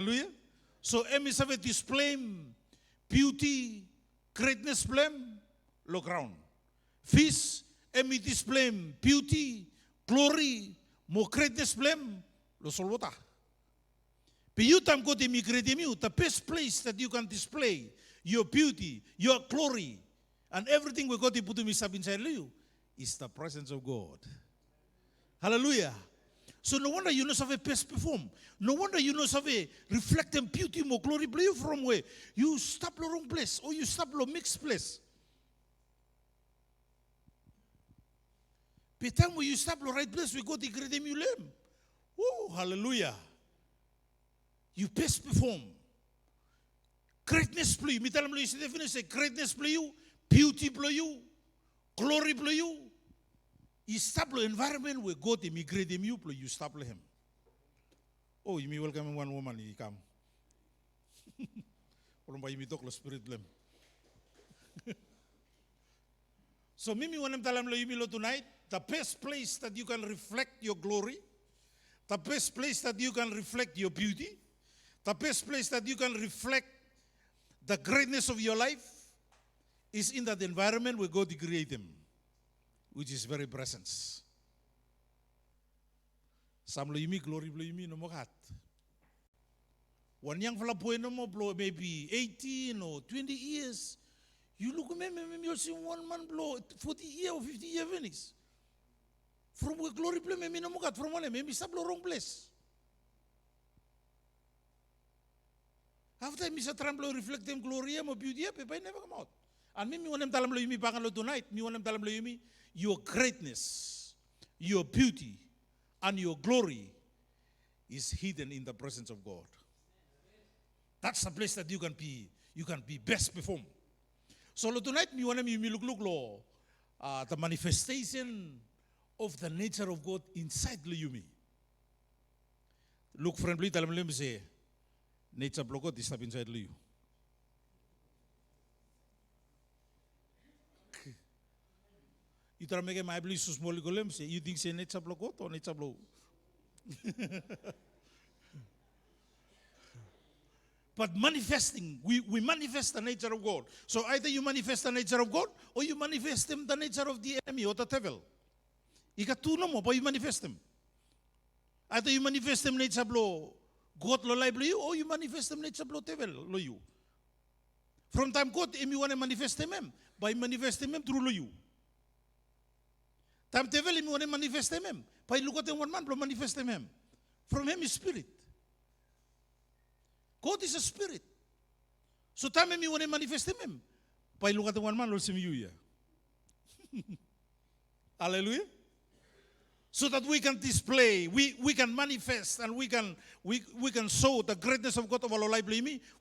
Hallelujah. So emi save display beauty, greatness blem, lo ground. Fish emi display beauty, glory, mo greatness blem, lo solwota. But you time go to immigrate you, the best place that you can display your beauty, your glory, and everything we got to put inside you is the presence of God. Hallelujah. So no wonder you know have a best perform. No wonder you know have a reflect and beauty more glory play you from where you stop the wrong place or you stop the mixed place. By the time when you stop the right place, we go to great emulum. Oh, hallelujah. You best perform. Greatness play you. Me tell them you say greatness play you, beauty play you, glory play you. You stop the environment where God immigrate him, you stop him. Oh, you may welcome one woman, he come. You talk the spirit blame. So Mimi want to tell him tonight, the best place that you can reflect your glory, the best place that you can reflect your beauty, the best place that you can reflect the greatness of your life is in that environment where God created him, which is very presence. Some yumi glory yumi no mokat. One young fella boy no more blow maybe 18 or 20 years. You look at me, you'll see one man blow 40 years or 50 years finish. From where glory play me no mokat from one maybe stop the wrong place. After Mr. Trump reflect them glory and beauty, people never come out. And me want them tell them me back tonight. Me want them tell them your greatness, your beauty, and your glory is hidden in the presence of God. That's the place that you can be best perform. So tonight me want them look the manifestation of the nature of God inside you. Look friendly, tell them say. Nature of God is step inside you. You try to make my belief so small golem say you think say nature of God or nature of But manifesting, we manifest the nature of God. So either you manifest the nature of God or you manifest the nature of the enemy or the devil. You got two no more, but you manifest them. Either you manifest them nature of God lo life you or you manifest them nature of devil lo you. From time God you want to manifest them by manifesting them through lo you. Time devil you want to manifest them by look at them one man lo manifest them. From him is spirit. God is a spirit. So time you want to manifest them by look at the one man lo see you here. Hallelujah. So that we can display, we can manifest, and we can show the greatness of God of our life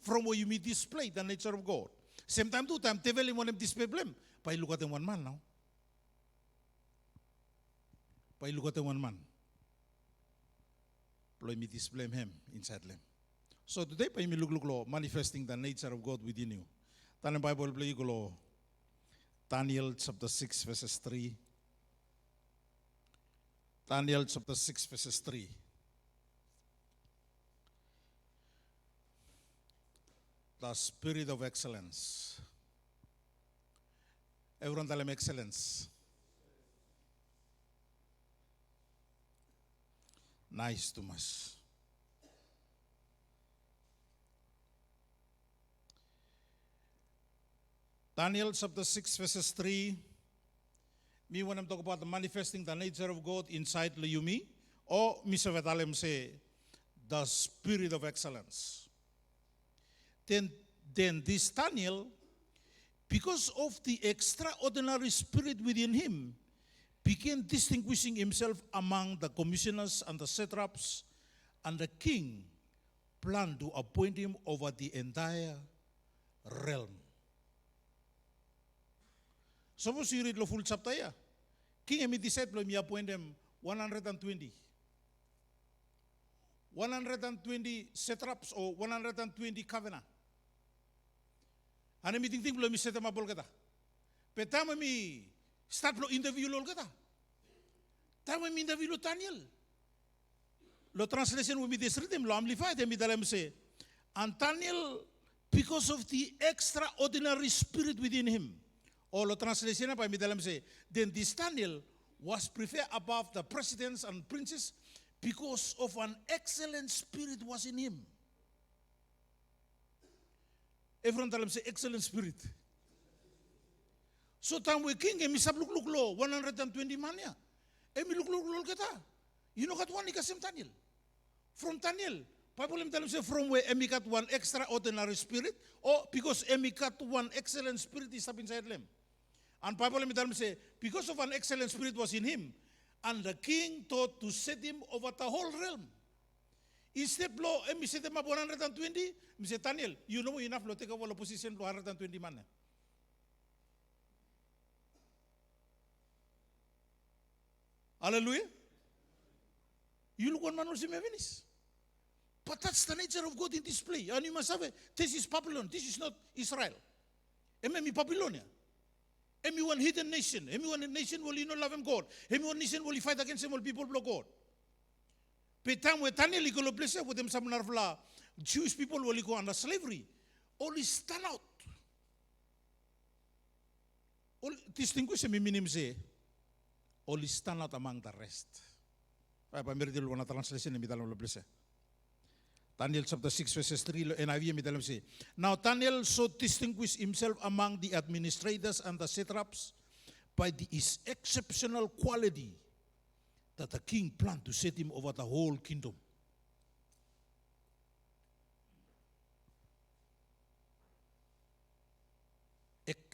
from where you may display the nature of God. Same time, devil want to display blame. But look at them one man now. But look at them one man. Let me display him inside them. So today, by me look manifesting the nature of God within you. Then the Bible play go Daniel chapter 6 verses 3. Daniel chapter 6 verses 3. The spirit of excellence. Everyone tell him excellence. Nice to us. Daniel chapter 6 verses 3. Me when I'm talking about the manifesting the nature of God inside you, or Mr. Vetalem say, the spirit of excellence. Then this Daniel, because of the extraordinary spirit within him, began distinguishing himself among the commissioners and the satraps, and the king planned to appoint him over the entire realm. Suppose you read the full chapter here. King Emmy disciple me appoint them 120. 120 satraps or 120 covenant. And me think me set them up all kata. But time me start lo interview all kata. Time me interview lo Daniel. Lo translation will be this written lo amplify them me dalam say And Daniel, because of the extraordinary spirit within him, or the translation by Midalam say, then this Daniel was preferred above the presidents and princes because of an excellent spirit was in him. Everyone tell him say excellent spirit. So time we king emi sab look lo 120 man ya. Emi look kata. You know kat one ikasim Daniel. From Daniel, Bible tell him say from where emi got one extraordinary spirit, or because emi got one excellent spirit is up inside them. And Bible tell him say because of an excellent spirit was in him, and the king thought to set him over the whole realm. Instead lo emi set him up 120, me say Daniel, you know enough lo take over the position 120 man. Hallelujah. You look one man also may finish. But that's the nature of God in display. And you must have it. This is Babylon. This is not Israel. Emi Babylonia. Emi one hidden nation. Emi one nation will you not love him God. Emi one nation will fight against him all people block God. But time with Daniel he go place with them some narvla Jewish people will go under slavery. All is stand out. All distinguish me minim say. All is stand out among the rest. By meridian one translation in middle of the Daniel chapter 6 verses 3 NIV middle say. Now Daniel so distinguished himself among the administrators and the satraps by his exceptional quality that the king planned to set him over the whole kingdom.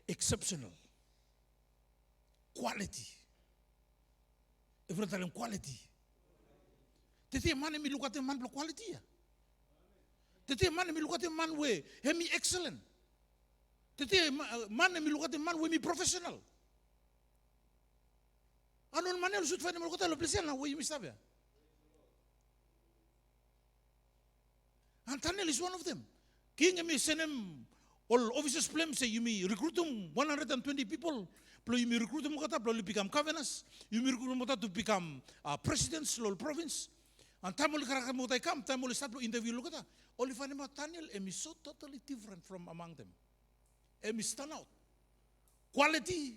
Exceptional quality. Everyone tell him quality. Tete man me look at the man for quality. Tete man me look at the man way me excellent. Tete man me look at the man way me professional. Anon man else should find me look at the place na way me sabe. And Daniel is one of them. King me send him all officers plan say you me recruit them 120 people. You may recruit them to become governors. You may recruit them to become presidents of province. And time will come, time will start to interview. Look at that. Only find him Daniel, and is so totally different from among them. And stand out. Quality,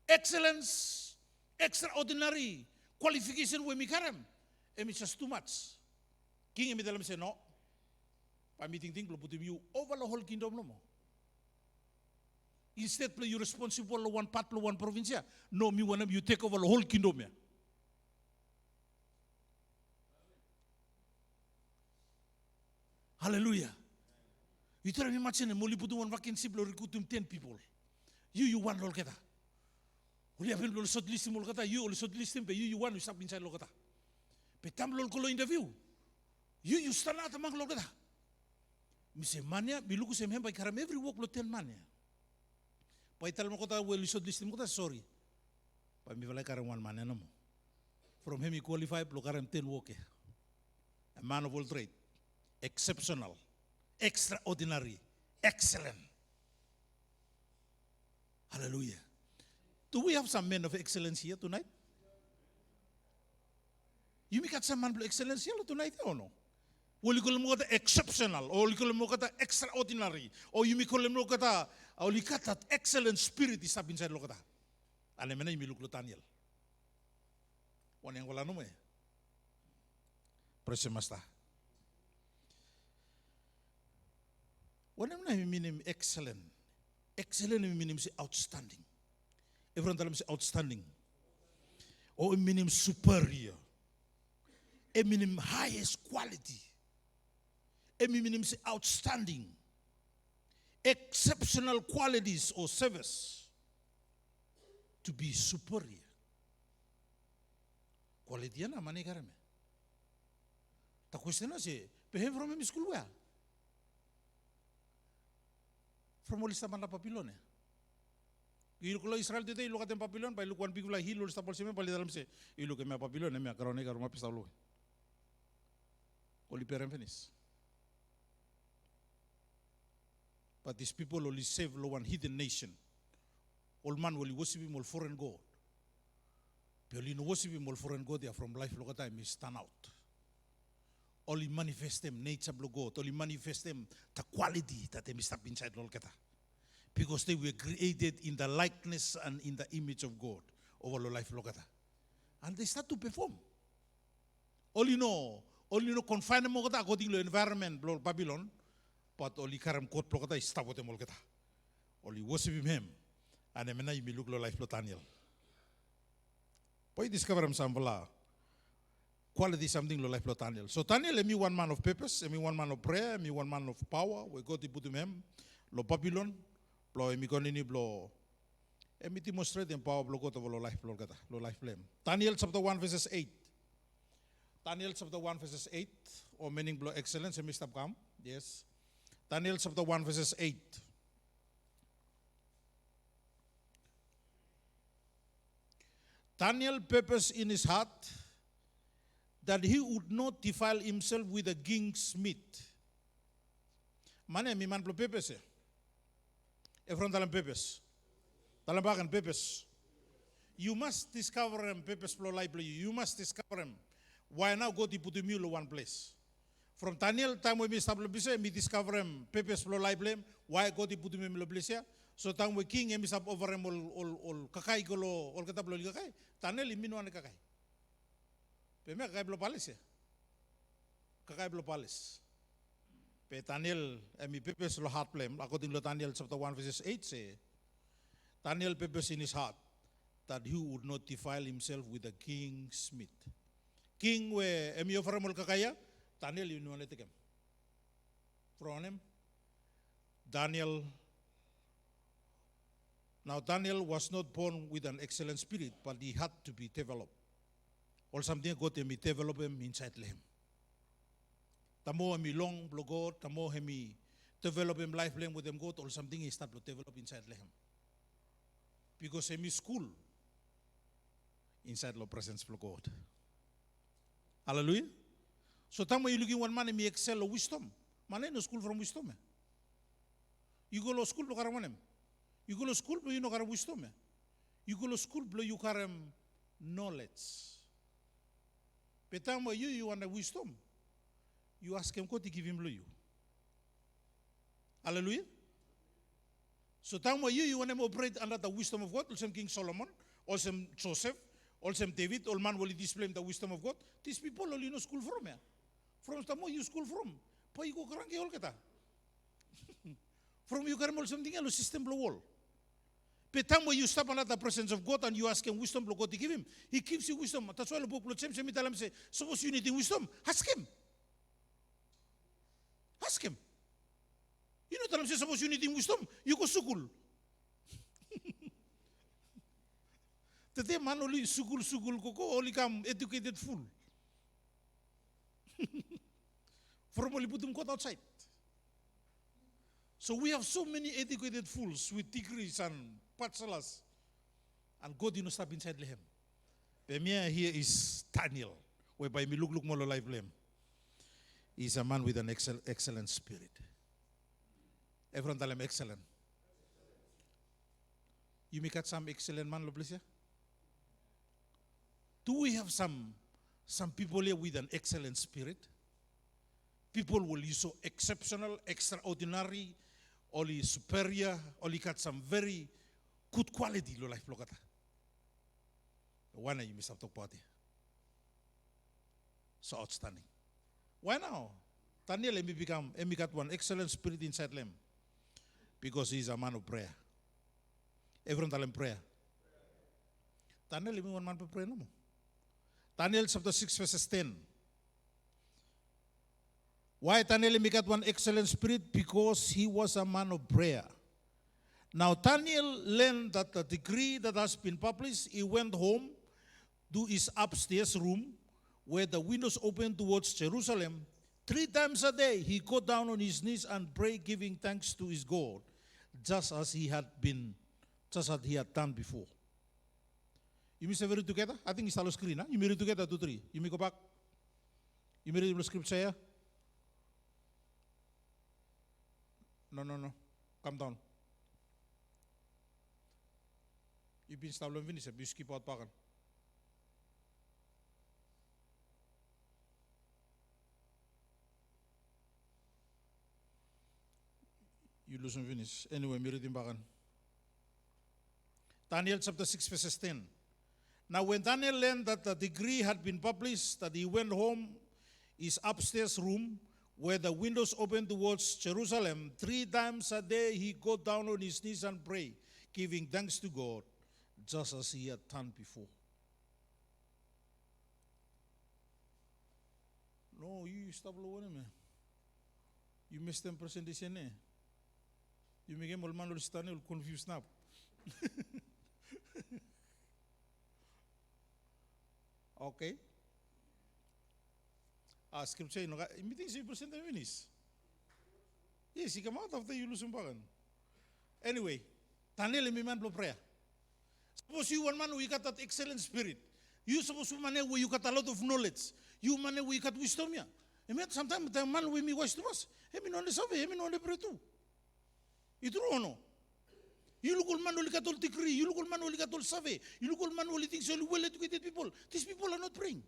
excellence, extraordinary qualification we make him. And it's just too much. King Emidalam say no. By meeting things, put you over the whole kingdom no more. Instead, you're responsible for one part, one province. No, me want you take over the whole kingdom. Hallelujah. You tell me much in a moli put one vacancy, recruit 10 people. You want Lolketa. We have been short list Molkata, you also list him, but you want to stop inside Logata. But Tam Lolcolo interview. You stand out among Logata. Mr. Mania, we look him by Karam every walk 10 mania. By Talmokota, well, you should listen to sorry. By me, like one man, no more. From him, he qualified, Blokaram 10 walker. A man of all trade. Exceptional, extraordinary, excellent. Hallelujah. Do we have some men of excellence here tonight? You make some man of excellence here tonight or no? Will you call him exceptional, or you call him extraordinary, or you may call him or you got that excellent spirit is up inside Lokata. And the name look Daniel. One yang wala no me. Praise Master. One name meaning excellent. Excellent meaning outstanding. Everyone tell him say outstanding. Or meaning superior. It meaning highest quality. It meaning outstanding. Exceptional qualities or service to be superior. Quality na mani karame. Ta question na say, behave from him school where? From all is na Babylon. You look Israel today, look at them Babylon, by look one big like hill or staples him, by the say, you look at my Babylon, and my corona, or my pistol. Only parent finish. But these people only save one hidden nation. All man will worship him all foreign God. But only worship him all foreign God, they are from life, look at time, stand out. only manifest them nature of God, only manifest them the quality that they must have inside Lord Kata. Because they were created in the likeness and in the image of God over the life Lord Kata. And they start to perform. Only no confine mo kata according to environment Lord Babylon, but only karam kot Lord Kata stop with them Lord Kata. Only worship him. And then you look life Lord Daniel. Poi discover him sambala. Quality something lo life lo Daniel. So Daniel, me one man of purpose, me one man of prayer, me one man of power. We go to put him, lo Babylon, lo me konini lo. Me demonstrate the power of God of lo life flame. Daniel chapter 1 verses 8. Daniel chapter 1 verses 8. Or meaning blow excellence. Me stop come. Yes. Daniel chapter 1 verses 8. Daniel purpose in his heart that he would not defile himself with the king's meat. Mana mi man plo purpose. Efron dalam purpose. Dalam bagan purpose. You must discover him purpose plo life you must discover him. Why now go to put him in one place? From Daniel time we stable bise me discover him purpose plo life blame. Why go to put him in place? So time we king emi sab over him all kakai golo all kata plo kakai. Daniel imino ane kakai. Peme kakai blo palace ya. Kakai blo palace. Pe Daniel emi purpose lo heart blame according to Daniel chapter 1 verses 8 say Daniel purpose in his heart that he would not defile himself with the king's meat. King we emi offer mol kakaya Daniel you know letekem. From him Daniel. Now Daniel was not born with an excellent spirit, but he had to be developed. Or something God me develop him inside him. Tamo hemi long blow God, tamo hemi develop him life blame with him God, or something he start to develop inside him. Because hemi school inside the presence of God. Hallelujah. So tamo you looking one man hemi excel of wisdom. Man no school from wisdom. You go to school to karaman. You go to school but you no karam wisdom. You go to school but you karam knowledge. But time you want the wisdom. You ask him God to give him you. Hallelujah. So time you want to operate under the wisdom of God. Also King Solomon, also Joseph, also David, all man will display the wisdom of God. These people only know school from here. From the you school from. Pa you go karangi all kata. From you karam all something else system blow wall. But time when you step under the presence of God and you ask him wisdom, God to give him, he gives you wisdom. That's why the book say, suppose you need wisdom, ask him. Ask him. You know, tell him, suppose you need wisdom, you go sukul. Today man only sukul koko only come educated fool. From only put them God outside. So we have so many educated fools with degrees and bachelors, and God did not stop inside them. Premier here is Daniel, whereby me look more life blame. He's a man with an excellent spirit. Everyone tell him excellent. You make it some excellent man, please. Do we have some people here with an excellent spirit? People will use so exceptional, extraordinary, only superior, only got some very good quality lo life blogata. Why now you miss out talk about it? So outstanding. Why now? Daniel emi got one excellent spirit inside him. Because he is a man of prayer. Everyone tell him prayer. Daniel emi one man for prayer no more. Daniel chapter 6 verses 10. Why Daniel got one excellent spirit? Because he was a man of prayer. Now Daniel learned that the decree that has been published, he went home to his upstairs room where the windows open towards Jerusalem. 3 times a day he got down on his knees and prayed, giving thanks to his God, just as he had done before. You may say very together? I think it's all screen. Huh? You may read together 2, 3. You may go back. You may read the scripture here. No. Come down. You've been stolen finish. You skip out back. . You lose and finish. Anyway, miritim bakan. Daniel chapter 6 verses 10. Now when Daniel learned that the decree had been published, that he went home, his upstairs room, where the windows opened towards Jerusalem, 3 times a day he got down on his knees and prayed, giving thanks to God, just as he had done before. No, you stop lowering me. You missed 10% this year. You make him all man will confused now. Okay. Scripture, meeting 6% finish. Yes, he come out after you lose bagan. Anyway, Daniel and man blow prayer. Suppose you one man who you got that excellent spirit. You suppose you man where you got a lot of knowledge. You man where you got wisdom. Yeah. Sometimes the man with me watch to us. He mean on the survey, he mean on the pray too. It's true or no? You look old man who got all degree, you look old man who got all survey, you look old man who thinks only well educated people. These people are not praying.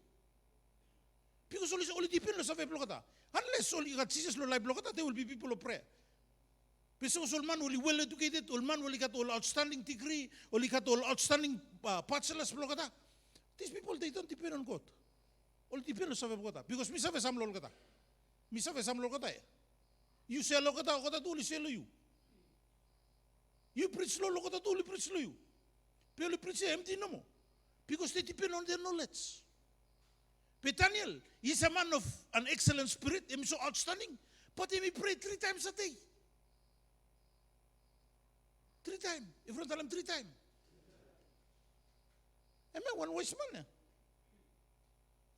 Because only depend on survey blogata. Unless only got Jesus life blogata, there will be people of prayer. Because old man only well educated, old man only got all outstanding degree, only got all outstanding bachelor's blogata. These people they don't depend on God. All depend on survey blogata. Because me survey some logata. Me survey some logata. You say logata, logata do say you. You preach slow, look at the preach slow you. People preach empty no more. Because they depend on their knowledge. But Daniel, he's a man of an excellent spirit, he's so outstanding, but he pray 3 times a day. 3 times. If you tell him 3 times. I mean, one wise man.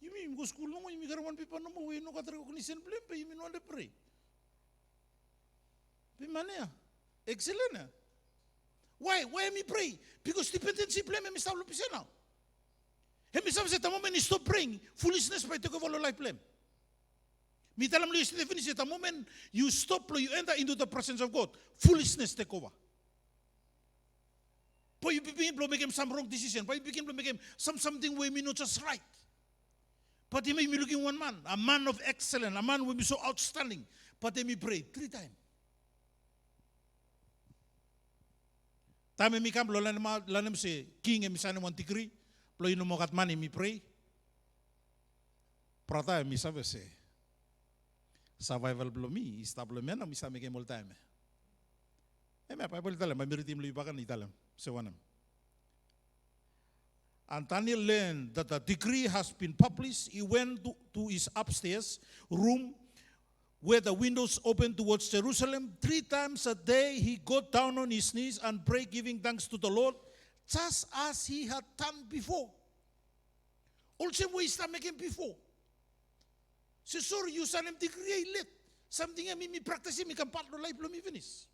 You mean you go school no more, you got one people no more, you know got recognition blame, but you mean on the pray. But man, excellent. Why me pray? Because dependency blame me stop lupisa now. He says at the moment you stop praying, foolishness by take over your life blame. Me tell him definition at the moment you stop, you enter into the presence of God, foolishness take over. But you begin to make him some wrong decision, but you begin to make him something where me not just right. But he may be looking one man, a man of excellence, a man who will be so outstanding. But they me pray 3 times. Time mi kam lo lanem se king e misane mon tikri, plo ino mo kat mani mi pray. Prata mi save se survival blo mi stable mena mi same ke mol time. Me pa bol tale ma miritim lu bakan italam se wanam. And Daniel learned that the decree has been published. He went to his upstairs room where the windows opened towards Jerusalem. 3 times a day he got down on his knees and prayed, giving thanks to the Lord, just as he had done before. Also, we start making before. So sorry, you send him decree late. Something I mean me practice me can part of life me finish.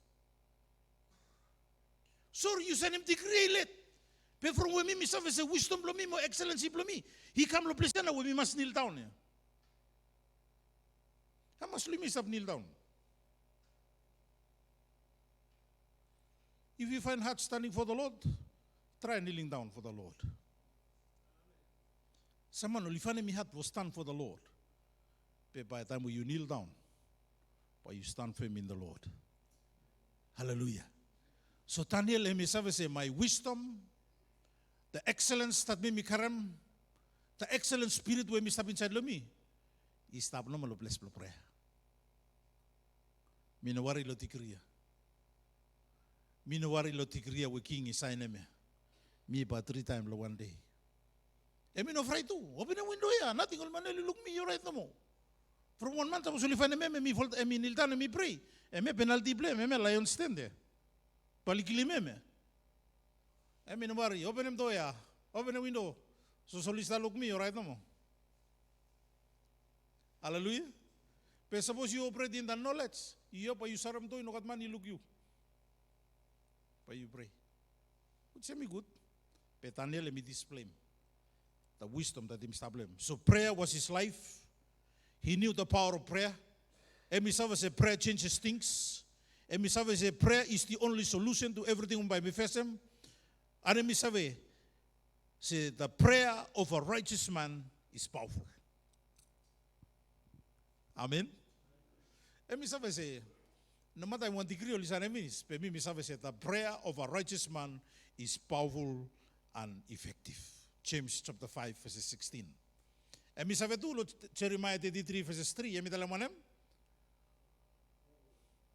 Sorry, you send him decree late. But from where me serve as a wisdom me, more excellency me. He come to place where we must kneel down. How much we must kneel down? If you find hard standing for the Lord, try kneeling down for the Lord. Someone will find me hard will stand for the Lord. But by the time you kneel down, but you stand firm in the Lord. Hallelujah. So Daniel himself say, my wisdom, the excellence that me karam, the excellent spirit where me step inside me, he stop no malo bless prayer. Minawari lo tikriya. Minawari lo tikriya we king isay na me. Me pa 3 times lo one day. Me no afraid too. Open the window ya. Nothing will man look me you right no more. From 1 month I was only find me fault me kneel down me pray. Me penalty blame me lion stand there. Palikili me. Me no worry. Open them door ya. Open the window. So solista look me you right no more. Hallelujah. But suppose you operate in the knowledge, you serve them to you, no got money look you. But you pray. Would say me good. But Daniel let me display the wisdom that him stable. So prayer was his life. He knew the power of prayer. And me say prayer changes things. And me say prayer is the only solution to everything by me face him. And me say the prayer of a righteous man is powerful. Amen. And me say, No matter what degree lisan means, pe mi sabe se the prayer of a righteous man is powerful and effective. James chapter 5 verses 16. E mi sabe tu lo Jeremiah 33 verses 3, e mi dalam manem?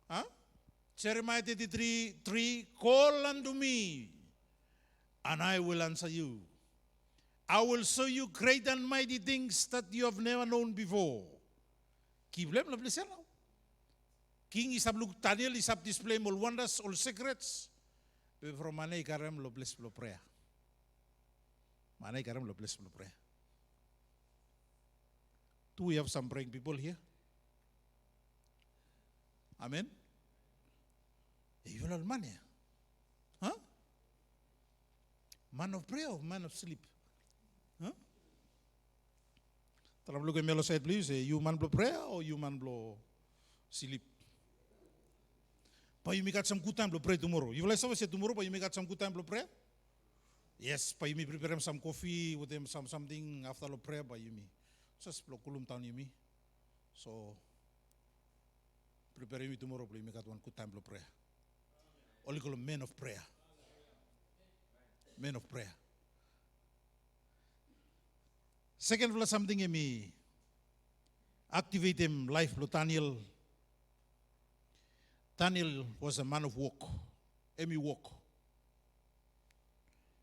Huh? Jeremiah 33:3, call unto me, and I will answer you. I will show you great and mighty things that you have never known before. Kiblem la blessing now. King isab look Daniel isab display all wonders, all secrets. But from manay karam lo bless lo prayer. Manay karam lo bless lo prayer. Do we have some praying people here? Amen. You will man here. Huh? Man of prayer or man of sleep? Huh? Tara look at me side please. You man blow prayer or you man blow sleep? But you may got some good time to pray tomorrow. You will say tomorrow, but you may got some good time to pray? Yes, but you may prepare them some coffee with them something after the prayer, but you may. Just blow kulum town you may. So prepare me tomorrow, but you may got one good time to pray. Only call them men of prayer. Men of prayer. Second of all, something in me activate him life, Daniel. Daniel was a man of work. Emi work.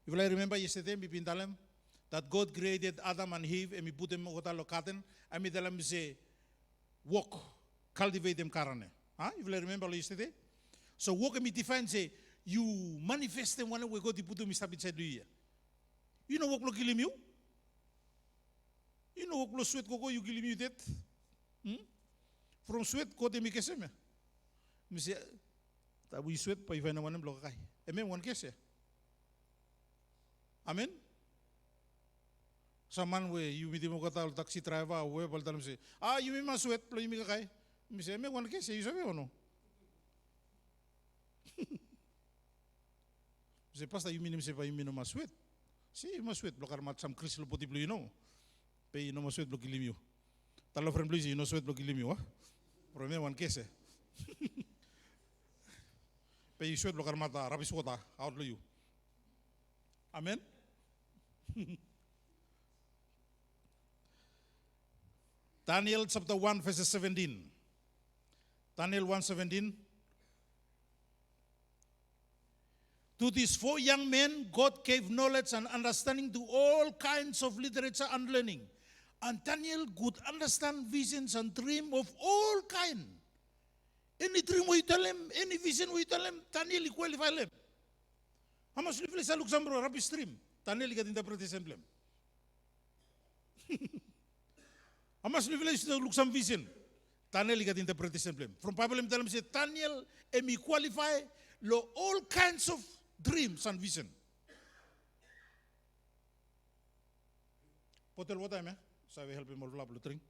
If I remember yesterday, me been telling that God created Adam and Eve, and me put them over the garden, and me tell them say, work, cultivate them karane. Huh? If I remember yesterday. So work me define say, you manifest them when we go to put them inside the year. You know what will kill him you? You know what will sweat go you kill him you dead? From sweat go to me keseme. Me say, that we sweat pa even one block kai. Amen one kese. Amen. Someone where you meet him kata taxi driver we bal dalam say, you me ma sweat plo you me kai. Me say, amen one kese you sabe or no? Say pastor you mean me say pa you me no ma sweat. Si ma sweat blockar mat some crystal poti blue you know. Pe you no ma sweat block kilim you. Talo friend please you no sweat block kilim you ah. Prome one kese. Pe you sweat blockar mata rabis wota out you. Amen. Daniel chapter 1 verse 17. Daniel 1:17. To these 4 young men, God gave knowledge and understanding to all kinds of literature and learning. And Daniel could understand visions and dreams of all kinds. Any dream we tell him, any vision we tell him, Daniel qualify them. How much you sa Luxembourg Rabbi stream? Daniel got interpretation blem. How much you sa Luxembourg vision? Daniel got interpretation blem. From Bible tell him say Daniel emi qualify lo all kinds of dreams and vision. Potel what time so I will help him all flap drink.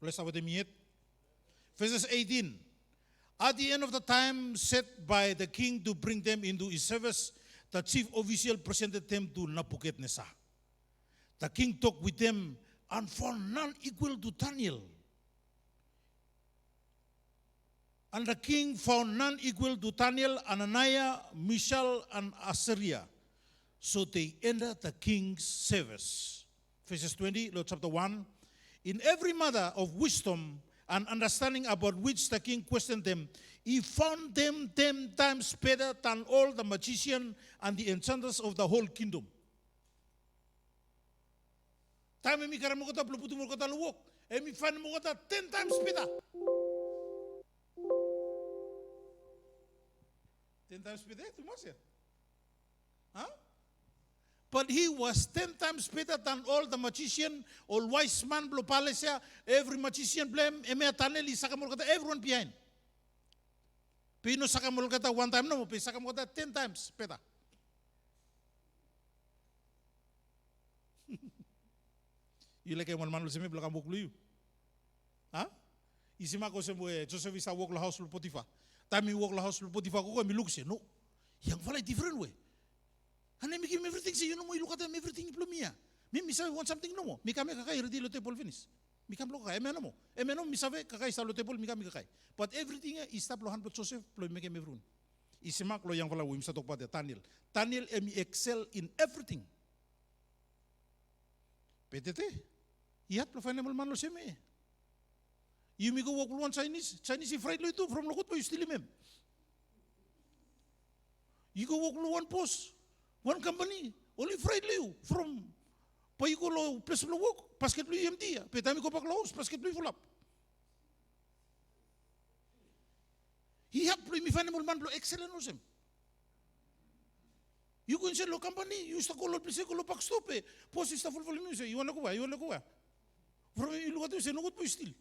Let's have the meat. Verses 18. At the end of the time set by the king to bring them into his service, the chief official presented them to Nebuchadnezzar. The king talked with them and found none equal to Daniel. And the king found none equal to Daniel, Ananiah, Mishael, and Azariah. So they entered the king's service. Verses 20, Lord chapter 1. In every matter of wisdom and understanding about which the king questioned them, he found them 10 times better than all the magicians and the enchanters of the whole kingdom. Time emi karam mo kota pluputu mo kota luwok, emi find mo kota 10 times better. 10 times better, tu masya. Huh? But he was 10 times better than all the magician, all wise man, blo palace, every magician blame, eme ataneli sakamol kata everyone behind. Pino sakamol kata one time no, pe sakamol kata 10 times better. You like one man seme belakang buklu you. Huh? Isima ko semue Joseph isa walk la house lu Potiphar. Time walk la house lu Potiphar ko mi look se no. Yang fala different way. And then me give him everything. Say, you know, you look at them, everything diplomia. Me say, want something no more. Me come kakai ready lo table finish. Mikam lo kakai, emeno mo. Emeno misave kakai sa lo table, mikam kakai. But everything is stop lo han but Joseph lo make everyone. Isimak lo yang pala wim sa tokpa de Daniel. Daniel excel in everything. PTT. Ihat lo final man lo seme. You may go walk one Chinese fried lo ito from lokot po you still him. You go walk one post, one company, only fried lo from pa you go lo place lo walk, basket lo empty. Petami ko pa close, basket lo full up. He have lo mi final man lo excellent lo sem. You go inside lo company, you sta ko lo place ko lo pak stop post sta full you say you wanna go ba? From you look at you say no good po still.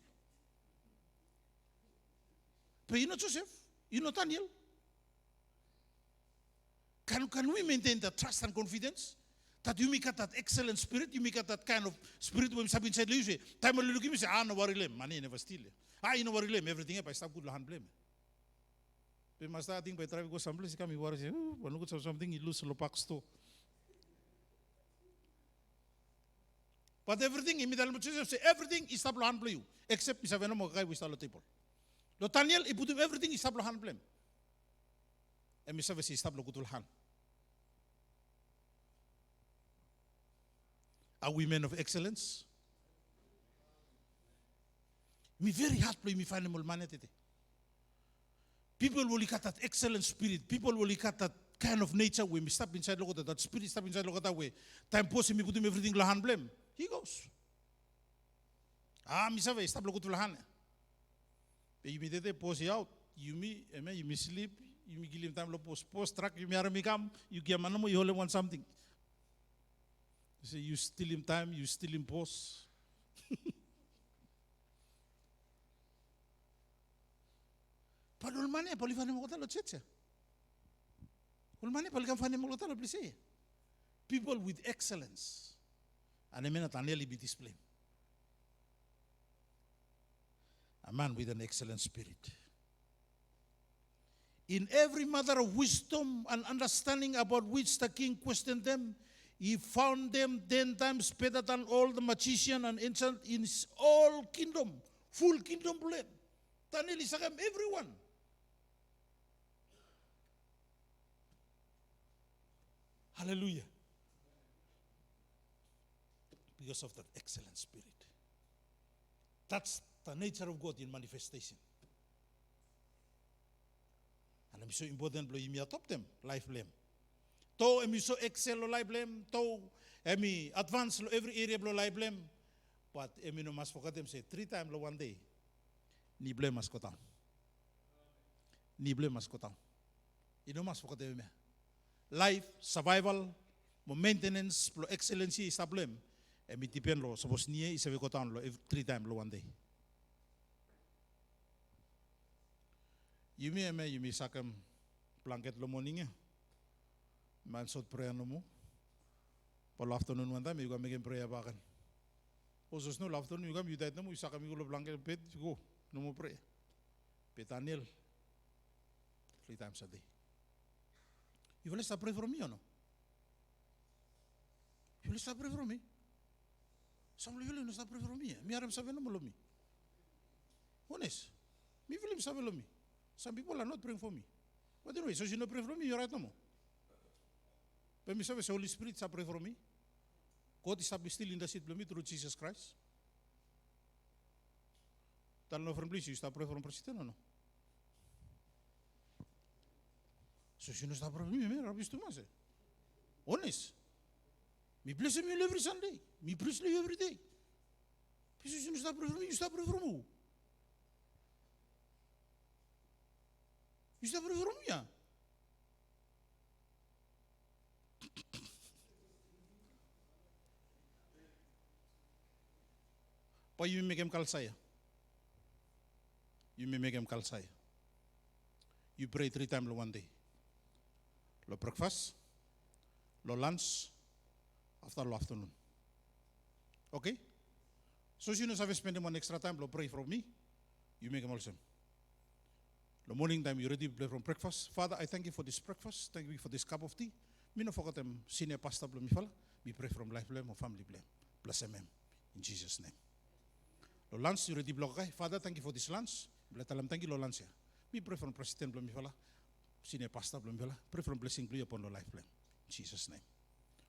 But you know Joseph, you know Daniel. Can we maintain that trust and confidence? That you make that excellent spirit, you make that kind of spirit when sabi inside you say, time will look at me say, no worry lem, money never steal. You know worry lem, everything up, I stop good hand blame. But my starting by trying to go someplace, come you worry say, when look at something, you lose lopak store. But everything, immediately Joseph say, everything is stop hand blame you, except Mr. Venom guy with the table. Lo Daniel, he put everything is stop hand blame. And Mr. Vesi stop good hand. Are we men of excellence? Me very hard play me find them all manatete. People will look at that excellent spirit. People will look at that kind of nature when we step inside look at that spirit step inside look at that way. Time post me put him everything lo hand blame. He goes. Mr. Vesi stop look at lo hand. You me dete pose out. You me sleep. You me give him time lo post track. You me army come. You give manamo. You only want something. You say you steal him time. You steal him post. But ulmane polifane mo kota lo cheche. Ulmane polikam mo kota lo plise. People with excellence. And I mean that Daniel be displayed. A man with an excellent spirit. In every matter of wisdom and understanding about which the king questioned them, he found them 10 times better than all the magician and ancient in his all kingdom, full kingdom blame. Daniel is everyone. Hallelujah. Because of that excellent spirit. That's the nature of God in manifestation. And I'm so important blow you top them, life blame. To I'm so excel lo life blame, to I'm advance lo every area blow life blame. But I'm no mas forget them say 3 times lo one day. Ni blame mas kotang. Ni blame mas kotang. You know mas forget them. Life, survival, maintenance, lo excellency is a blame. I'm depend lo suppose niye is a kotang lo 3 times lo one day. You may sakam blanket lo morning. Man sot prayer no mo. Pal afternoon one time you go make prayer bakan. Also no afternoon you go you died no mo you sakam you lo blanket bed you go no mo pray. Daniel 3 times a day. You will start pray for me or no? You will start pray for me? Some of you will start pray for me. Me aram sabi no mo lo me. Honest. Me will him sabi lo me. Some people are not praying for me. But anyway, so you not pray for me, you're right no more. But me say the Holy Spirit is pray for me. God is still in the seat for me through Jesus Christ. Tell no friend, please, you start praying for president or no? So you not start praying for me, man, rubbish too much. Honest. Me bless him every Sunday. Me praise you every day. Please, you not start praying for me, you start praying for me. You start praying for me, yeah? But you make him kalsaya. You may make him kalsaya. You pray 3 times one day. Lo breakfast, lo lunch, after lo afternoon. Okay? So you know have spend one extra time, lo pray for me. You make him also. The morning time you ready to play from breakfast. Father, I thank you for this breakfast. Thank you for this cup of tea. Me no forget them senior pastor blame me fala. We pray from life blame or family blame. Bless him in Jesus' name. Lo lunch, you ready block kai. Father, thank you for this lunch. Bletalam thank you lo lunch ya. Me pray from President blom fala. Senior pastor blom fala. Pray from blessing blue upon the life blem. In Jesus' name.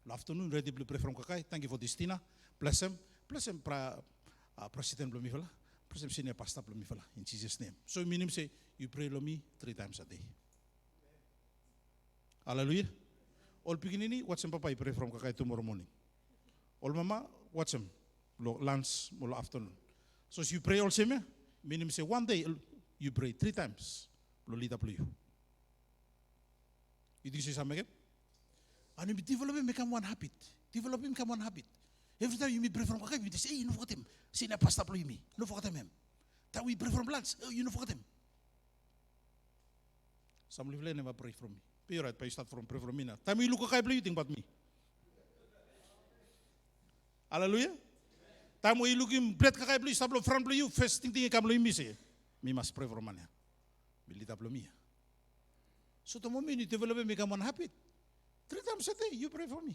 Lo afternoon, ready blue pray from kakai. Thank you for this dinner. Bless him. Bless him President blom fala. Bless him senior pastor blom fala. In Jesus' name. So meaning say, you pray lo me 3 times a day. Hallelujah. All beginning, watch him papa, you pray from kakai tomorrow morning. All mama, watch him. Lunch, or afternoon. So you pray also, meaning say 1 day, you pray 3 times. Lolita blue you. You think say something again? And you develop him become one habit. Develop him become one habit. Every time you pray from kakai, you say, hey, you know forget him. Say na pastor blue me. No forget him. That we pray from lunch, oh, you know forget him. Some people never pray from me. You're right, but you start from pray from me now. Time you look at you think about me. Hallelujah. Time when you look in bread kakai you start from you first thing you come me say. Me must pray for money. Me lead up me. So the moment you develop and become one habit, 3 times a day you pray for me.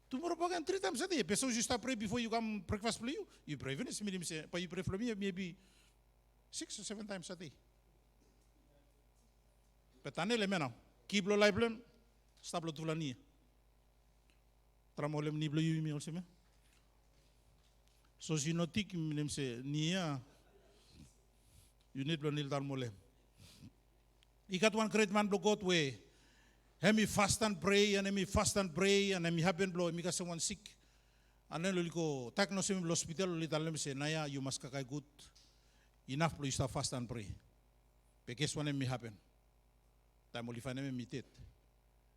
Tomorrow again 3 times a day. Because you start pray before you come breakfast for you. You pray finish me say, but you pray for me maybe 6 or 7 times a day. Petane le mena, keep lo life lem, stop lo tulani. Tramolem ni blo you me also me. So si notik me say nia, you need lo nil dalmolem. He got one great man blow God way. Hemi fast and pray and hemi fast and pray and hemi happen blow hemi someone sick. And then lo diagnose him hospital lo dalem say naya you must kakai good. Enough blow you start fast and pray. Because when hemi happen. Time only find them meet it.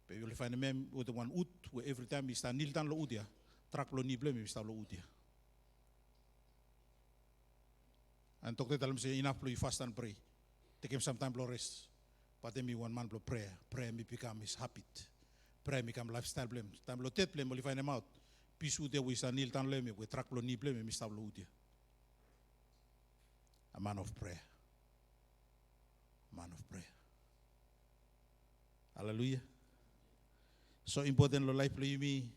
But you only find them with the one ut where every time we start kneel down lo udia, track lo ni blame we start lo udia. And talk to them say enough lo you fast and pray. Take him some time lo rest. But then me one man lo prayer. Prayer me become his habit. Prayer become lifestyle blame. Time lo tet blame only find them out. Peace udia we start kneel down blame we track lo ni blame we start lo udia. A man of prayer. Man of prayer. Hallelujah. So important lo life play me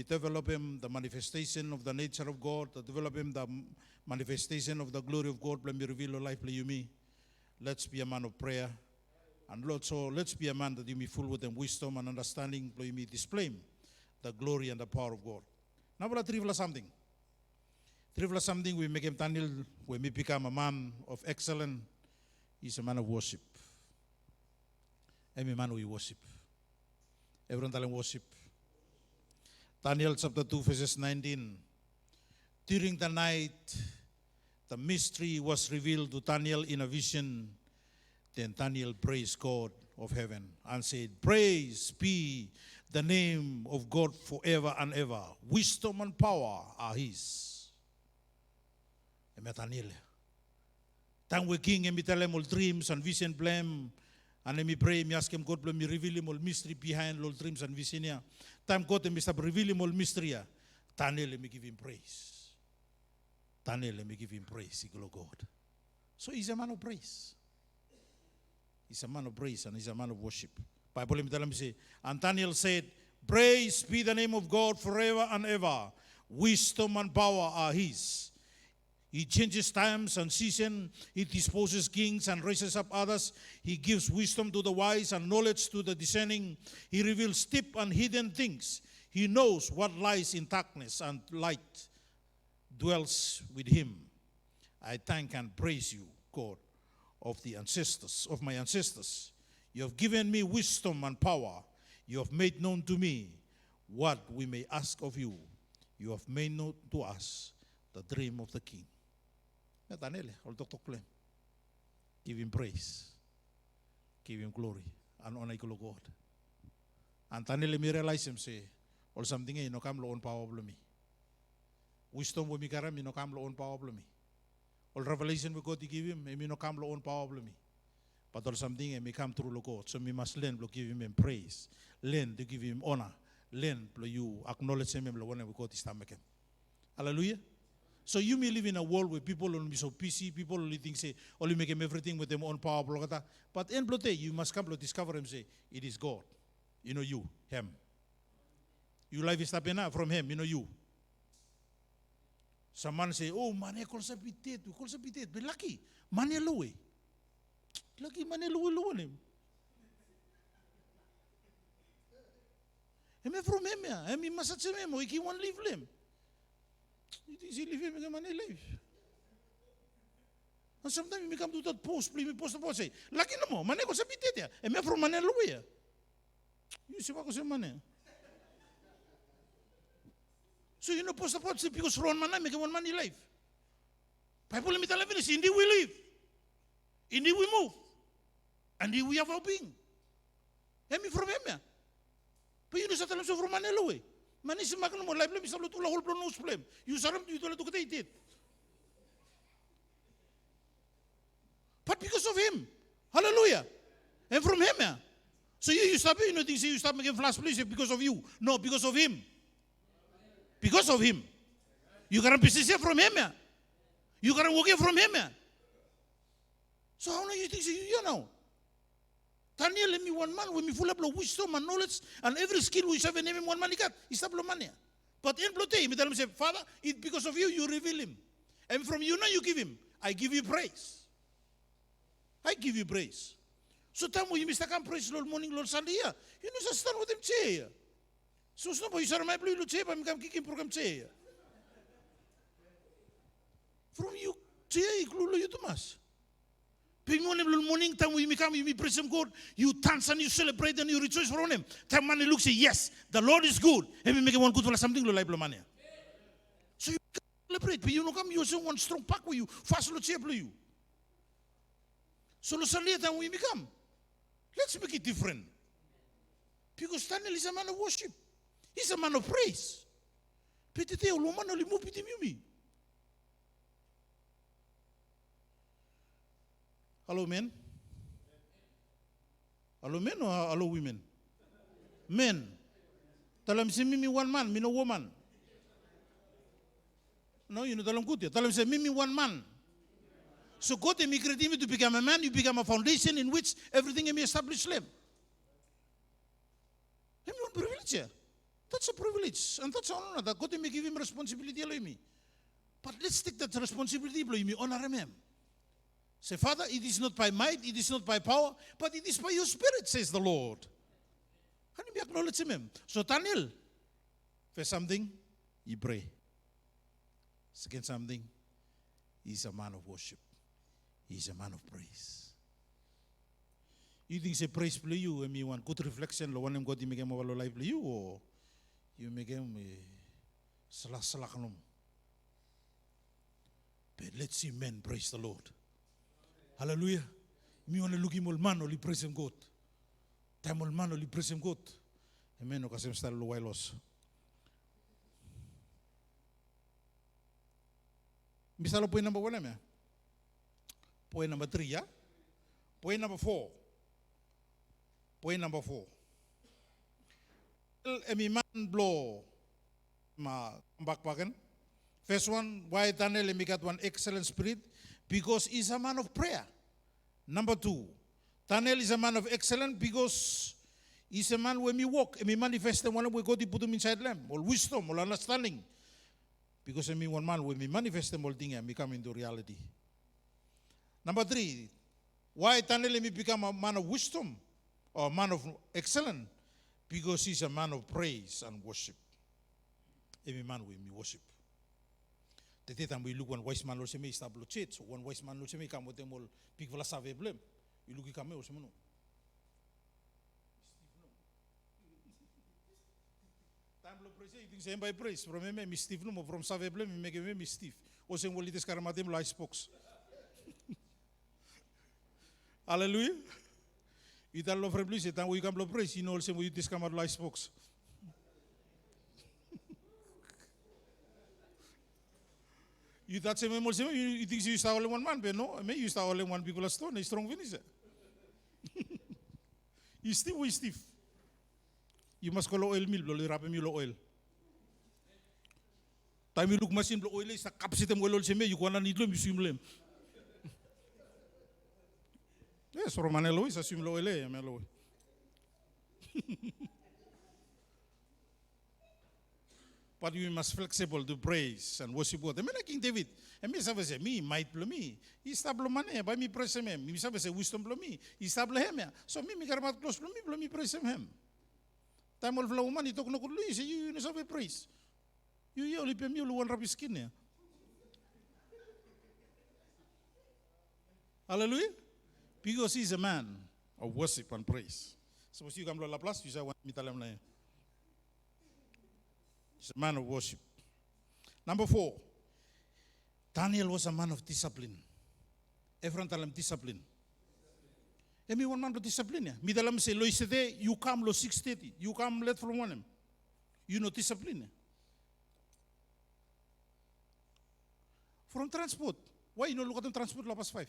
develop him the manifestation of the nature of God, to develop him the manifestation of the glory of God, let me reveal lo life play me. Let's be a man of prayer. And Lord, so let's be a man that you be full with them wisdom and understanding, play me display the glory and the power of God. Now we'll trivial something. Trivial something we make him Daniel, when we become a man of excellence, he's a man of worship. Every man we worship. Everyone telling worship. Daniel chapter 2 verses 19. During the night, the mystery was revealed to Daniel in a vision. Then Daniel praised God of heaven and said, praise be the name of God forever and ever. Wisdom and power are his. Amen, Daniel. Tang we king and me tell him all dreams and vision blame. And let me pray, me ask him God, let me reveal him all mystery behind all dreams and vision. Time God, me stop reveal him all mystery. Daniel, let me give him praise. Daniel, let me give him praise, God. So he's a man of praise. He's a man of praise and he's a man of worship. Bible me tell him say, and Daniel said, praise be the name of God forever and ever. Wisdom and power are his. He changes times and season. He disposes kings and raises up others. He gives wisdom to the wise and knowledge to the discerning. He reveals deep and hidden things. He knows what lies in darkness, and light dwells with him. I thank and praise you, God, of my ancestors. You have given me wisdom and power. You have made known to me what we may ask of you. You have made known to us the dream of the king. Give him praise. Give him glory and honor to God. And Daniel me realize him say, or something no come lo on power of me. Wisdom we karam no come lo on power of me. All revelation we God to give him, me no come lo on power of me. But all something may come through God. So we must learn to give him praise. Learn to give him honor. Learn to you acknowledge him when we go to stomach. Hallelujah. So you may live in a world where people will be so PC, people only think say, only make him everything with their own power. But in blood, you must come to discover him, say, it is God. You know you, him. Your life is happening from him, you know you. Someone say, oh, money call sa pitet, we call sa pitet, but lucky, money low. Lucky money low him. Eme from him ya, eme masat sa memo, iki one live lem. It is live him money live. And sometimes we come to that post, play me post say, lucky no more, money call sa pitet ya, eme from money low ya. You see what I say money. So you know post about say because Ron man make one money life. Bible limit 11 is indeed we live. Indeed we move. And indeed we have our being. Emi from him ya. But you know sa talam so from Manila way. Mani si makano mo life lim isablo tula whole blown nose flame. You saram you tula to it. But because of him. Hallelujah. And from him ya. So you stop you know things you stop making flash please because of you. No, because of him. Because of him. You gotta be sincere from him. Yeah? You gotta walk in from him. Yeah? So how do you think you know? Daniel, let me one man when me full of wisdom and knowledge and every skill we have in him one man he got. He's not money. But in blood, he tell him say, Father, it because of you, you reveal him. And from you now you give him. I give you praise. I give you praise. So time when you Mr. Come praise Lord morning, Lord Sunday, you know just stand with him chair. So no po isar may blue luche pa mikam kikim program che. From you che iklulo you Tomas. Pingon every morning time we become you praise him God, you dance and you celebrate and you rejoice for him. Time man looks say yes, the Lord is good. And we make one good for something like blomania. So you celebrate, but you know come you say one strong pack with you, fast luche blue you. So lo Sunday time we become. Let's make it different. Because Daniel is a man of worship. He's a man of praise. Petite o loman o limu piti miumi. Hello men? Hello men or hello women? Men. Talam si mimi one man, me no woman. No, you know talam kutia. Talam si mimi one man. So God created me to become a man, you become a foundation in which everything can be established. I'm not privileged here. That's a privilege, and that's an honor that God may give him responsibility. But let's take that responsibility, honor him. Say, Father, it is not by might, it is not by power, but it is by your spirit, says the Lord. And we acknowledge him. So Daniel, for something, he pray. Second something, he's a man of worship. He's a man of praise. You think say praise play you, and me want good reflection, lo one God make him over life play you, or you make him salah kanum. But let's see men praise the Lord. Hallelujah. Me want to look him all man only praise him God. Time all man only praise him God. Amen. O kasi style lo wailos. Misalo point number 1 ya. Point number 3 ya. Point number 4. Point number 4. Emi man blow ma backpacken. First one, why Daniel emi got one excellent spirit? Because he's a man of prayer. Number 2, Daniel is a man of excellence because he's a man when we walk, and we manifest the one we God put him inside them, all wisdom, all understanding. Because I mean one man when we manifest them all things and become into reality. Number 3, why Daniel me become a man of wisdom or a man of excellence? Because he's a man of praise and worship. Every man with me worship. The time we look one wise man also may establish it. So one wise man also may come with them all people are saved blame. You look at come also no. Time lo praise you think same by praise. From me Steve no from saved blame make me Steve. O sem wali des karamatem light box. Hallelujah. Itan lo from please itan we come lo praise you know also we des kamar light box. You that same more same you think you start only one man, but no, I mean you start only one people are stone, a strong finisher. You stiff with stiff. You must call oil mill, blow wrap him oil. Time you look machine blow oil is a capacity oil same you wanna need them, you swim them. Yes, Romanello is a swim oil, Melo. but we must flexible to praise and worship God. Amen, King David. And me say, me might blow me. He stable money, by me praise him. Me say, wisdom blow me. He stable him. So me karamat close blow me praise him. Time all flow money, talk no good, you know, say praise. You only pay me one rubbish skin. Hallelujah. Because he's a man of worship and praise. Suppose you come to La Place, you say, he's a man of worship. Number 4, Daniel was a man of discipline. Everyone tell him discipline. Emi one man of discipline. Me tell him say, lo isete, you come lo 6:30. You come late from one. You know discipline. From transport. Why you know look at them transport La Paz 5?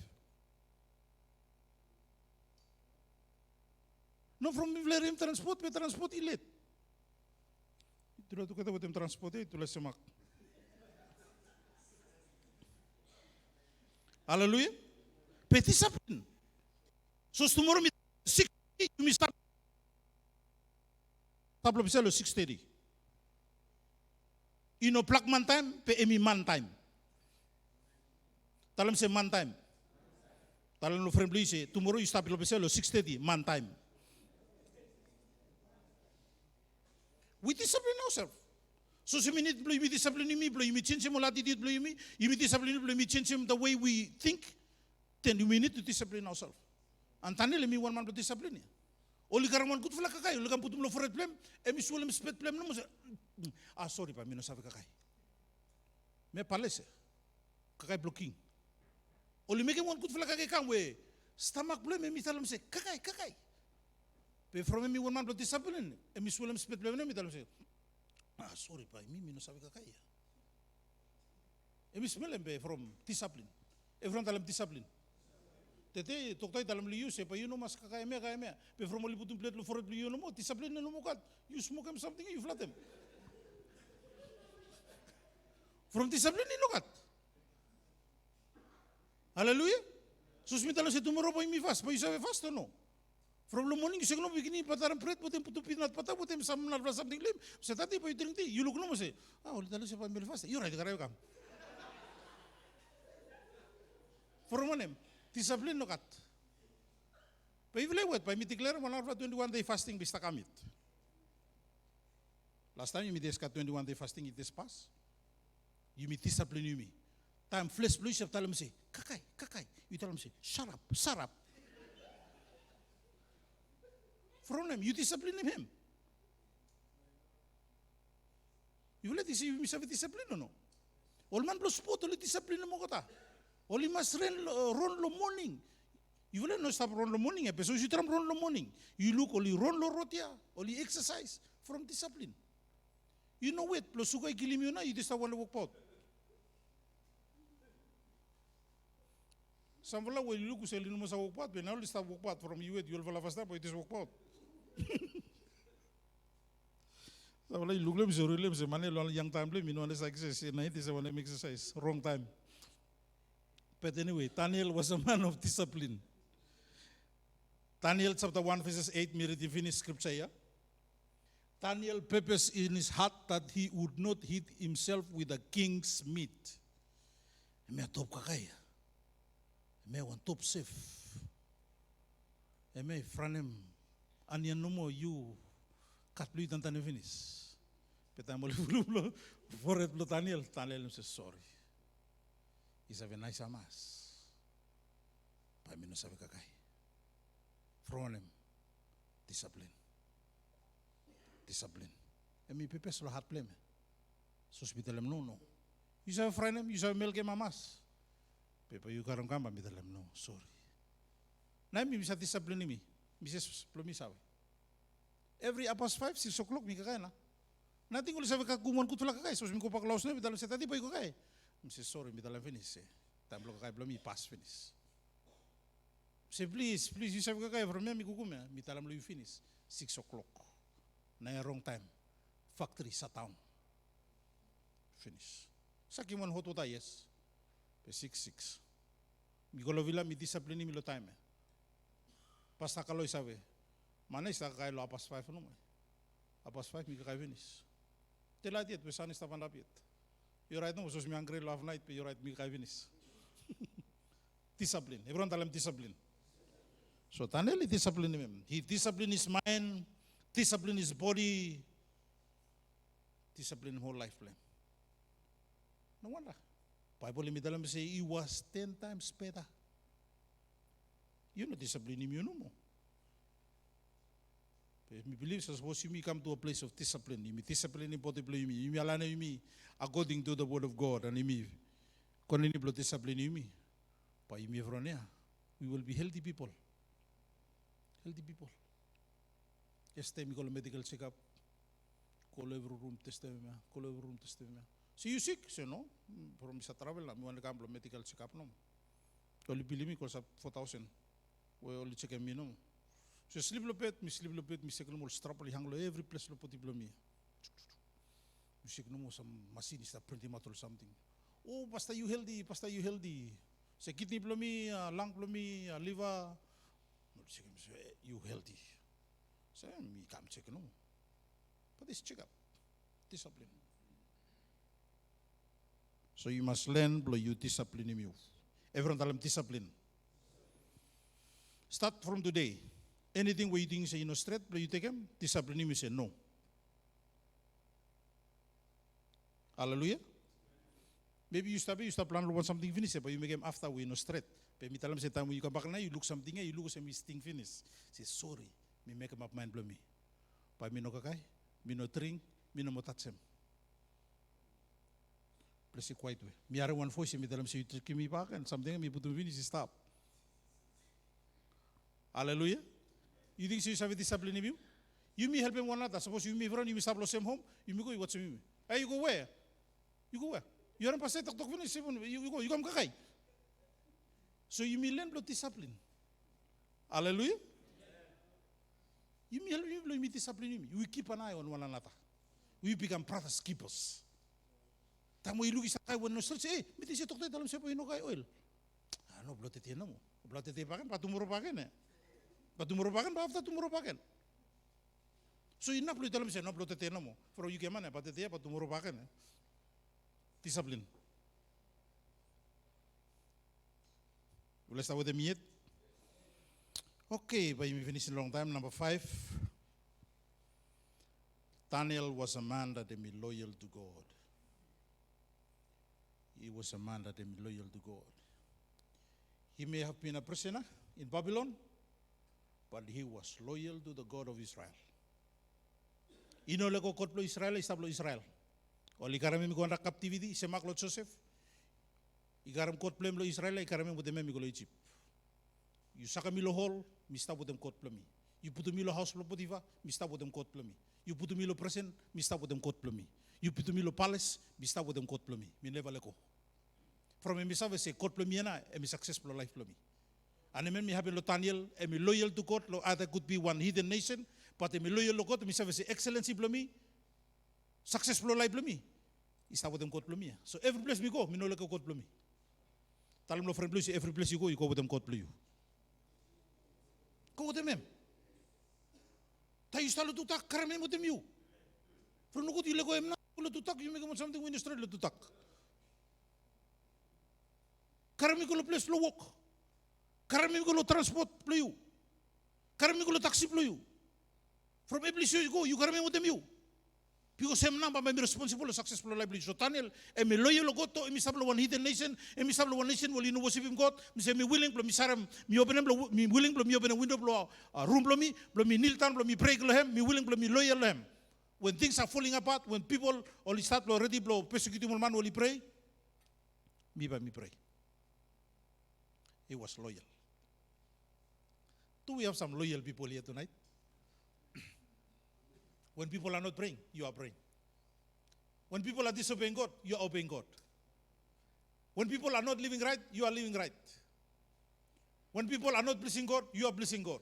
No, from Vlerim transport, pe transport ilet. Itulah tu kata buat transport itulah semak. Hallelujah. Pe discipline. So tomorrow 6:30 you start. Tablo bisa lo 6:30. You know plug man time, pe emi man time. Talam say man time. Talam lo friend say tomorrow you start lo bisa lo 6:30 man time. We discipline ourselves. So some minute blow you discipline me, blow you change him attitude, blow you discipline, blow you change him the way we think, then we need to discipline ourselves. And Daniel me one man to discipline. Oli karaman good fla kakay, oli kam putum lo forret plem, emi suolem spet plem no mo. Ah sorry pa, mi no sabe kakay. Me palese. Kakay blocking. Oli make one good fla kakay kam we. Stomach plem emi talam se kakay. Pe from me one man to discipline, emi suolem spet plem no mi talam se. Ah sorry pa, mi no sabe kakay. Emi smell be from discipline. Everyone talam discipline. Tete toktai dalam liu se pa you know mas kakay me. Pe from oli putum plate lo forret liu no mo discipline no mo kat. You smoke him something you flat him. From discipline no kat. Hallelujah. Susmita lo se tomorrow pa mi fast, pa you sabe fast or no? From the morning you say no bikini pataram pret putem putum pinat pata putem something lim. Se tati pa you drink tea. You look no mo say. Ah oli talo se pa mi fast. You right karayo kam. From one discipline no kat. Pa you play what? Pa mi declare 121 day fasting bista kamit. Last time you mi deska 21 day fasting it is pass. You mi discipline you mi. Time flesh blue chef tell him say kakay. You tell him say shut up. From him you discipline him. You let see you have discipline or no? All man plus sport only discipline mo kota. Only must run lo morning. You will not stop run lo morning episode. You tram run lo morning. You look only run lo rotia, only exercise from discipline. You know what? Plus suka ikilim yun na, you just want to walk out. Samvala when you look usay lino mo sa walk out, when only stop walk out from you you'll fall fast up, it is walk out. Samvala you look lem zero lem se mane lo young time lem, you know this exercise, 97 exercise, wrong time. But anyway, Daniel was a man of discipline. Daniel chapter 1 verses 8, me read the finished scripture here. Daniel purposed in his heart that he would not hit himself with the king's meat. Me top kakay. Me one top safe. Me franem anian no mo you cut lui tantane finish. Petamol fulu for it Daniel says sorry. He's a nice amas. Pa mi no sabe kakay. From him, discipline. Emi pepes lo hat pleme. So spitalem no. You sabe friend him, you sabe milk mamas. Pepe you karam kamba mitalem no, sorry. Na mi bisa discipline mi. Mises plomi sabe. Every apos 5, 6 o'clock mi kakay na. Nating ulit sabi kakuman ko tula kakay. So mi ko pa close na, mitalem sa tati pa yung kakay. Say sorry, mitalem finish. Time lo kakay plomi pass finish. Say please, you sabi kakay from me kukume. Mitalem lo you finish. 6 o'clock. Na wrong time. Factory sa town. Finish. Sa kimon hoto ta yes. 6. Mi golovila mi discipline mi lo time. Pas nakaloy sabi. Mana isa kakay lo apas 5 no mo. Apas 5 mi kakay finish. Tela diet, pesan istapan lapit. You right now, sos mi angry love night, but you right mi kaivinis. Discipline. Everyone tell him discipline. So Tanel discipline him. He discipline his mind, discipline his body, discipline whole life plan. No wonder. Bible in the say he was 10 times better. You know discipline him, you know more. But me believe suppose you come to a place of discipline, you discipline in body play you alana you according to the word of God and you continue discipline you. But you we will be healthy people. Healthy people. Yes, time you call a medical checkup. Call every room testimony. Call every room testimony. See you sick? Say no. From Mr. Travel, I want to come to medical checkup. No. Only believe me because 4,000. We only check me no. So sleep a bit, me second more strap hang every place lo poti me. You sick no more some machine is printing out or something. Oh, Pastor, you healthy. Say kidney me, lung me, liver. You healthy. Say me come check no. But this check up. Discipline. So you must learn blow you discipline him you. Everyone tell him discipline. Start from today. Anything where you think say straight, blow you take him, discipline him, you say no. Hallelujah. Maybe you start planning want something finish, but you make him after we straight. But me tell him say time when you come back now, you look something, you look some thing finish. Say sorry, me make him up mind blow me. But me no kakai, me no drink, me no touch him. Please quiet way. Me are one voice, me tell him say you take me back and something me put him finish stop. Hallelujah. You think so you have discipline in you? You may help him one another. Suppose you may run, you may stop same home, you may go what's me. Hey, you go where? You go where? You are pastor talk finish, you go, you come kakai. So you may learn blood discipline. Hallelujah. You may help me discipline him. We keep an eye on one another. We become brothers keepers. Time we look at when no search, hey, me say talk to them say no kay oil. Ah no blood tete no mo. Blood tete pakan patumuro pakan eh. Patumuro pakan pa after tumuro pakan. So enough blood tell say no blood tete no mo. For you keman eh patete patumuro pakan eh. Discipline. Let's start with the meat. Okay, but we finished in a long time. Number 5. Daniel was a man that they be loyal to God. He was a man that they be loyal to God. He may have been a prisoner in Babylon, but he was loyal to the God of Israel. You know, like God Israel, istablo Israel. Oli karami mi kuanda captivity, semak lo Joseph. Ikaram kot plem lo Israel, ikarami mo demem mi lo Egypt. You saka mi lo hall, mi sta bodem kot plemi. You put mi lo house lo Potiphar, mi sta bodem kot plemi. You put mi lo present, mi sta bodem kot plemi. You put mi lo palace, mi sta bodem kot plemi. Mi never leko. From mi save say kot plemi na, e mi successful life plemi. And then mi have lo Daniel, e mi loyal to God, lo either could be one hidden nation, but e mi loyal to God, mi save say excellency plemi. Successful life plemi. Ista bodem kot plemi. So every place mi go, mi no leko kot plemi. Talam lo friend place, every place you go bodem kot plemi. Go with them. Tayo stalo tutak, karame mo dem you. From no good you lego em na, lo tutak, you make something when you straight lo tutak. Karame ko lo place lo walk. Karame ko lo transport plo you. Karame ko lo taxi plo you. From every place you go, you karame mo dem you. Because him number may be responsible for successful livelihood. So Daniel, emi loyal God to, emi sablo one hidden nation, emi sablo one nation will you know worship him God. Me say me willing, me saram, me open him, me willing, me open a window, room, me kneel down, me pray to him, me willing, me loyal to him. When things are falling apart, when people only start already blow persecuting man, only pray. Me pray. He was loyal. Do we have some loyal people here tonight? When people are not praying, you are praying. When people are disobeying God, you are obeying God. When people are not living right, you are living right. When people are not blessing God, you are blessing God.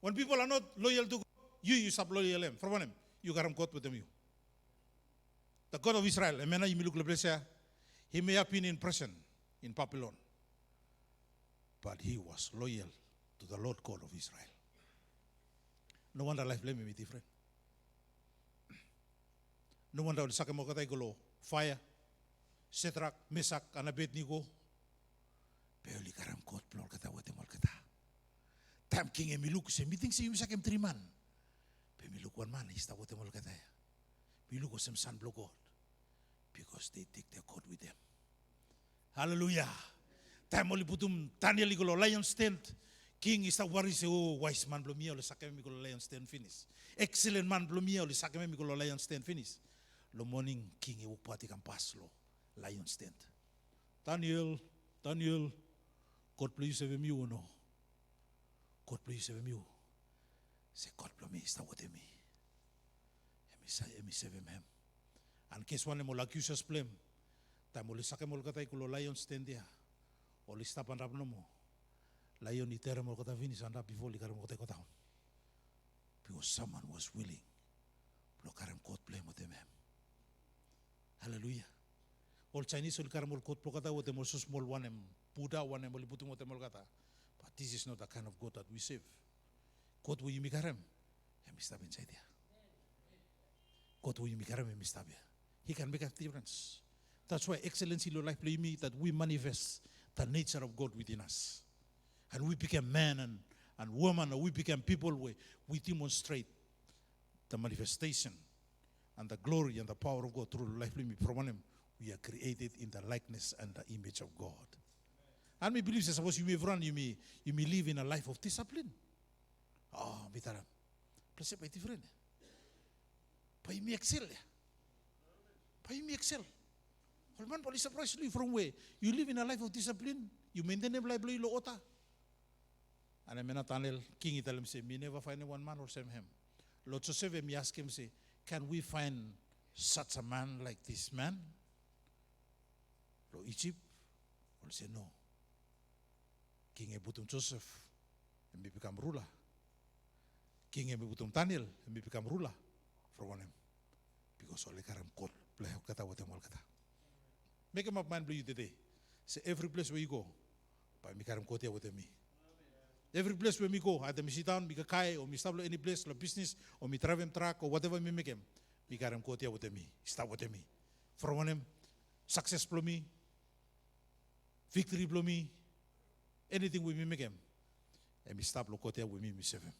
When people are not loyal to God, you sub loyal them. For one, you got God with them. You. The God of Israel, he may have been in prison in Babylon, but he was loyal to the Lord God of Israel. No wonder life blame me different. No wonder sakay mo katay gulo fire. Setrak, Mesak, and Abednego. Peoli karam kot plor kata wate mal kata. Tam king emiluk se meeting se yumisak em 3 man. Pe miluk 1 man is wate mal kata ya. Miluk sem son blow God. Because they take their coat with them. Hallelujah. Time oli putum Daniel igolo lion's tent. King is worry se wise man blow me oli sakame igolo lion's tent finish. Excellent man blow me oli sakame igolo lion's tent finish. Lo morning king e pati kan paslo. Lion's tent. Daniel, God please save me or no? God please save me. Say God please me, stay with me. Emi save him. And case one mo accusers blame. Time mo lisake mo katay kulo lion's tent dia. O lista pan rap no mo. Lion itera mo kata finish and up before likaram kata kota. Because someone was willing. Blokaram God blame with him. Hallelujah. All Chinese will carry more coat plokata with them also small one and Buddha one and Moliputum with them kata. But this is not the kind of God that we save. God will you make him? He must have inside there. God will you make him? He must have. He can make a difference. That's why excellency in life play me that we manifest the nature of God within us. And we become man and woman, or we become people where we demonstrate the manifestation and the glory and the power of God through life play me from him. We are created in the likeness and the image of God. And me believe, suppose you may run, you may live in a life of discipline. Oh, bitaram. Plus c'est different. Pai me excel. All man police surprise you from where you live in a life of discipline. You maintain a life lo ota. And I mean Nathaniel King tell him say, me never find one man or same him. Lord Joseph me ask him say, can we find such a man like this man? Egypt, will say no. King Ebutum Joseph, and we become ruler. King Ebutum Daniel, and we become ruler for one him. Because all the karam kot play kata with them all kata. Make him up mind blue today. Say every place where you go, by me karam kot with me. Every place where me go, either me sit down, me kai, or me stable any place, or business, or me travel truck, or whatever me make him, me karam kot with me. Start with me. For one him, success blow me. Victory blow me, anything with me make him. And me stop lokotea with me save him.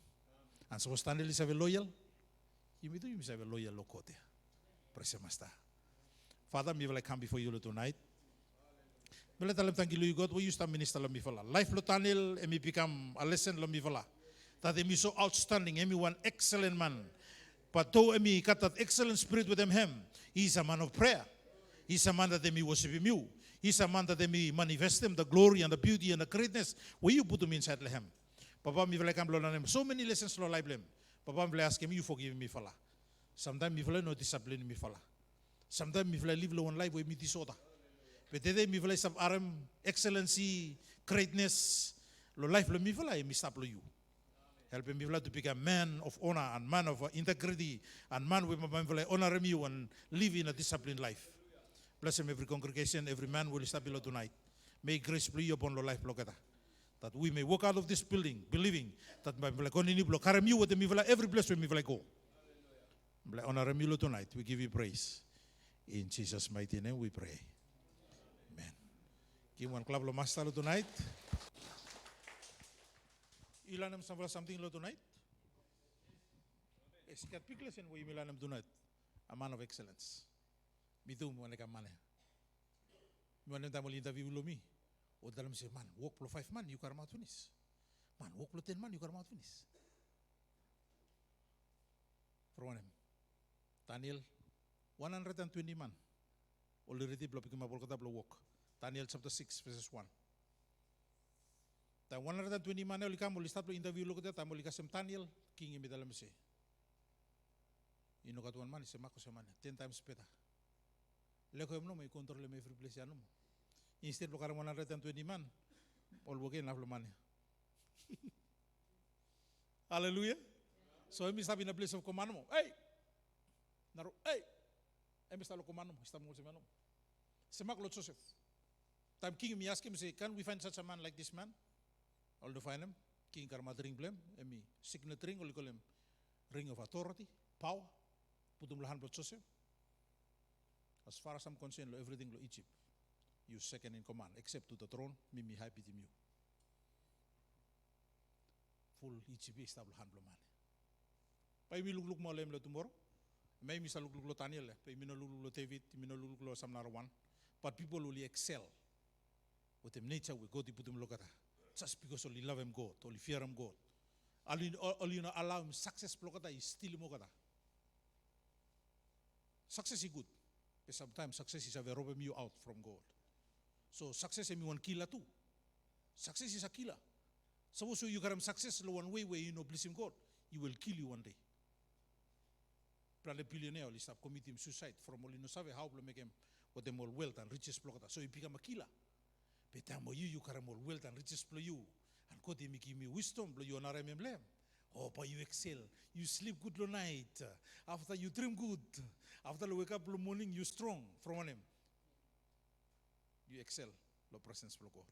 And so Stanley is loyal. You me do you save loyal lokotea. Praise Master. Father, me will come before you tonight. Me let them thank you, God. We used to minister lo me fala. Life lo Daniel and me become a lesson lo me fala. That they me so outstanding, and me one excellent man. But though me got that excellent spirit with him, he's a man of prayer. He's a man that they me worship him. He's a man that they may manifest him, the glory and the beauty and the greatness. Where you put him inside him. Papa, me like I'm so many lessons lo life blame. Papa, me ask him, you forgive me, fella. Sometimes me feel no discipline me, fella. Sometimes me feel live low on life with me disorder. But today me feel some RM, excellency, greatness, lo life lo me feel me stop lo you. Help me to become a man of honor and man of integrity and man with my feel honor you and live in a disciplined life. Bless him, every congregation, every man will stop below tonight. May grace be upon your life, that we may walk out of this building, believing that my every place where we go. Honor him tonight. We give you praise. In Jesus' mighty name we pray. Amen. Give one clap of master tonight. Ilanam something tonight? Yes, got big lesson where you ilanam tonight. A man of excellence. Me too, mo ka man. Mo nang tamo interview lo mi. O dalam say man, walk pro 5 man, you come out finish. Man, walk pro 10 man, you come out finish. For one, Daniel, 120 man. Already blow pikima bolkata blow walk. Daniel chapter 6 verses 1. Ta 120 man oli kam oli start interview lo kata tamo oli kasem Daniel king mi dalam say. Ino katuan man se mako se man 10 times better. Leko no may control me every place ano mo. Instead lo karam 120 man, all working na man. Hallelujah. So emi sabi na place of command mo. Hey. Naro, hey. Emi sta lo command mo, sta mo si mano. Semak lo Joseph. Time king me ask him say, can we find such a man like this man? All to find him. King karma ring blame, emi signet ring, all call him ring of authority, power. Putum lahan lo Joseph. As far as I'm concerned, lo everything lo Egypt. You second in command, except to the throne, me happy to you. Full Egypt is tablo handlo man. Pai mi luk mo lem lo tomorrow. May mi sa luk lo Daniel, pai mi no luk lo David, mi no luk lo Samnarawan. But people will excel with them nature with God put them lokata. Just because only love him God, only fear him God. Only allow him success lokata is still mo kata. Success is good. But sometimes success is a rob you out from God. So success is one killer too. Success is a killer. Suppose you got success one way where you know please him God, he will kill you one day. Plale billionaire will stop committing suicide from all you know save how to make him with them all wealth and riches plokata. So he become a killer. But time you got all wealth and riches blow you. And God he give me wisdom blow you on blame. Oh, but you excel. You sleep good lo night. After you dream good. After you wake up in the morning, you strong from one him. You excel. Lo presence of God.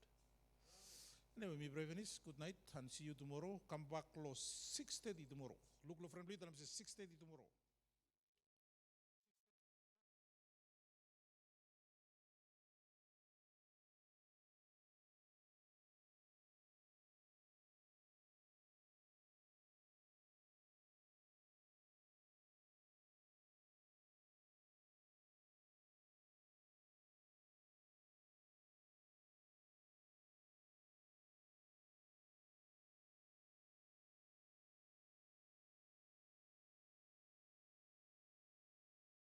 Anyway, my braveness, good night and see you tomorrow. Come back lo 6:30 tomorrow. Look lo friendly, I'm 6:30 tomorrow.